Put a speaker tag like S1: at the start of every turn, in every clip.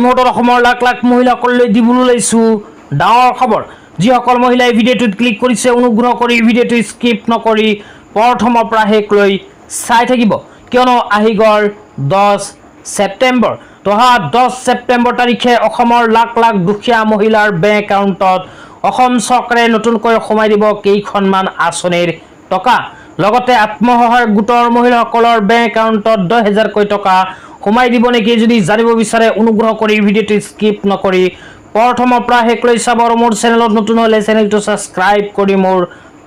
S1: মুহূৰ্তত অসমৰ লাখ লাখ মহিলাসকললৈ দিবলৈ লৈছোঁ ডাঙৰ খবৰ। যিসকল মহিলাই ভিডিঅ'টোত ক্লিক কৰিছে অনুগ্ৰহ কৰি ভিডিঅ'টো স্কিপ নকৰি প্ৰথমৰ পৰা শেষলৈ চাই থাকিব, কিয়নো আহি গ'ল 10 ছেপ্টেম্বৰ। তো অহা 10 ছেপ্টেম্বৰ তাৰিখে অসমৰ লাখ লাখ দুখীয়া মহিলাৰ বেংক একাউণ্টত অসম চৰকাৰে নতুনকৈ সোমাই দিব কেইখনমান আঁচনিৰ টকা। লগতে আত্মসহায়ক গোটৰ মহিলাসকলৰ বেংক একাউণ্টত 10,000কৈ টকা সোমাই দিব নেকি যদি জানিব বিচাৰে অনুগ্ৰহ কৰি ভিডিঅ'টো স্কিপ নকৰি প্ৰথমৰ পৰা শেষলৈ চাব আৰু মোৰ চেনেলত নতুন হ'লে চেনেলটো ছাবস্ক্ৰাইব কৰি মোৰ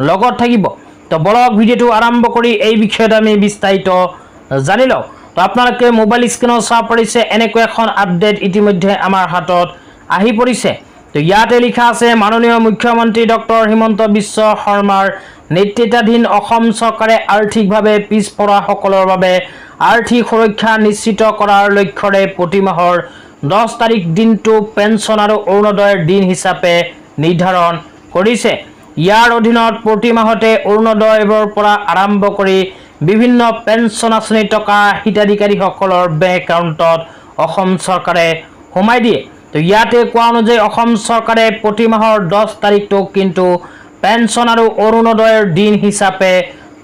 S1: লগত থাকিব। তো বলক ভিডিঅ'টো আৰম্ভ কৰি এই বিষয়ত আমি বিস্তাৰিত জানি লওঁ। তো আপোনালোকে মোবাইল স্ক্ৰীনত চাব পাৰিছে এনেকৈ এখন আপডেট ইতিমধ্যে আমাৰ হাতত আহি পৰিছে। তো ইয়াতে লিখা আছে মাননীয় মুখ্যমন্ত্ৰী ডক্টৰ হিমন্ত বিশ্ব শৰ্মাৰ নেতৃত্বাধীন অসম চৰকাৰে আৰ্থিকভাৱে পিছপৰাসকলৰ বাবে আৰ্থিক সুৰক্ষা নিশ্চিত কৰাৰ লক্ষ্যৰে প্ৰতি মাহৰ 10 তাৰিখ দিনটো পেঞ্চন আৰু অৰুণোদয়ৰ দিন হিচাপে নিৰ্ধাৰণ কৰিছে। ইয়াৰ অধীনত প্ৰতি মাহতে অৰুণোদয়ৰ পৰা আৰম্ভ কৰি বিভিন্ন পেঞ্চন আঁচনিৰ টকা হিতাধিকাৰীসকলৰ বেংক একাউণ্টত অসম চৰকাৰে সোমাই দিয়ে। তো ইয়াতে কোৱা অনুযায়ী অসম চৰকাৰে প্ৰতি মাহৰ 10 তাৰিখটোক কিন্তু পেঞ্চন আৰু অৰুণোদয়ৰ দিন হিচাপে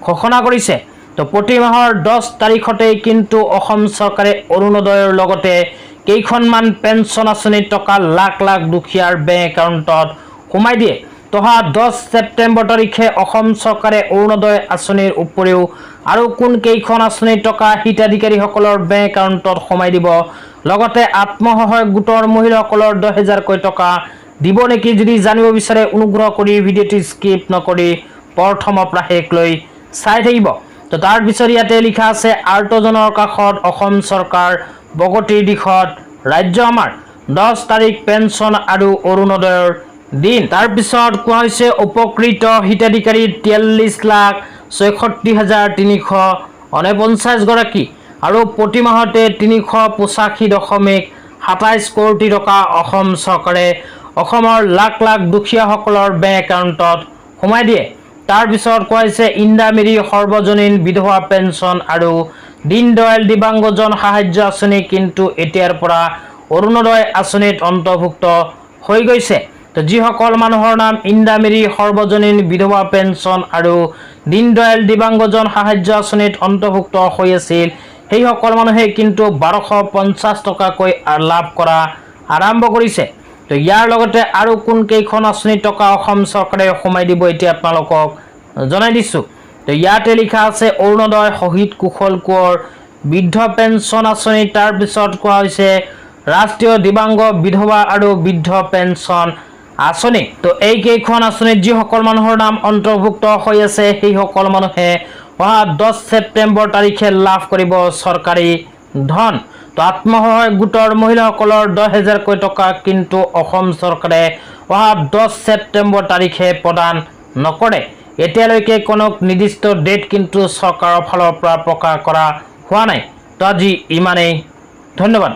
S1: ঘোষণা কৰিছে। তো প্ৰতি মাহৰ 10 তাৰিখতেই কিন্তু অসম চৰকাৰে অৰুণোদয়ৰ লগতে কেইখনমান পেঞ্চন আঁচনিৰ টকা লাখ লাখ দুখীয়াৰ বেংক একাউণ্টত সোমাই দিয়ে। তো 10 ছেপ্টেম্বৰ তাৰিখে অসম চৰকাৰে অৰুণোদয় আঁচনিৰ উপৰিও আৰু কোন কেইখন আঁচনিৰ টকা হিতাধিকাৰীসকলৰ বেংক একাউণ্টত সোমাই দিব, লগতে আত্মসহায়ক গোটৰ মহিলাসকলৰ 10,000কৈ টকা দিব নেকি যদি জানিব বিচাৰে অনুগ্ৰহ কৰি ভিডিঅ'টো স্কিপ নকৰি প্ৰথমৰ পৰা শেষলৈ চাই থাকিব। তো তাৰপিছত ইয়াতে লিখা আছে আৰ্তজনৰ কাষত অসম চৰকাৰ প্ৰগতিৰ দিশত ৰাজ্য আমাৰ 10 তাৰিখ পেঞ্চন আৰু অৰুণোদয়ৰ দিন। তাৰপিছত কোৱা হৈছে উপকৃত হিতাধিকাৰী 43,66,349 গৰাকী আৰু প্ৰতি মাহতে 385.27 কোটি টকা অসম চৰকাৰে অসমৰ লাখ লাখ দুখীয়াসকলৰ বেংক একাউণ্টত সোমাই দিয়ে। তাৰপিছত কোৱা হৈছে ইন্দিৰা সৰ্বজনীন বিধৱা পেঞ্চন আৰু দীনদয়াল দিব্যাংগজন সাহায্য আঁচনি কিন্তু এতিয়াৰ পৰা অৰুণোদয় আঁচনিত অন্তৰ্ভুক্ত হৈ গৈছে। তো যিসকল মানুহৰ নাম ইন্দিৰা সৰ্বজনীন বিধৱা পেঞ্চন আৰু দীনদয়াল দিব্যাংগজন সাহায্য আঁচনিত অন্তৰ্ভুক্ত হৈ আছিল সেইসকল মানুহে কিন্তু 1250 টকাকৈ লাভ কৰা আৰম্ভ কৰিছে। তো ইয়াৰ লগতে আৰু কোন কেইখন আঁচনিৰ টকা অসম চৰকাৰে সোমাই দিব এতিয়া আপোনালোকক জনাই দিছোঁ। তো ইয়াতে লিখা আছে অৰুণোদয় শহীদ কুশল কোঁৱৰ বৃদ্ধ পেঞ্চন আঁচনি। তাৰপিছত কোৱা হৈছে ৰাষ্ট্ৰীয় দিব্যাংগ বিধৱা আৰু বৃদ্ধ পেঞ্চন আঁচনি। তো এই কেইখন আঁচনিত যিসকল মানুহৰ নাম অন্তৰ্ভুক্ত হৈ আছে সেইসকল মানুহে অহা 10 ছেপ্টেম্বৰ তাৰিখে লাভ কৰিব চৰকাৰী ধন। তো আত্মসহায়ক গোটৰ মহিলাসকলৰ 10,000কৈ টকা কিন্তু অসম চৰকাৰে অহা 10 ছেপ্টেম্বৰ তাৰিখে প্ৰদান নকৰে। এতিয়ালৈকে কোনো নিৰ্দিষ্ট ডেট কিন্তু চৰকাৰৰ ফালৰ পৰা প্ৰকাশ কৰা হোৱা নাই। তো আজি ইমানেই, ধন্যবাদ।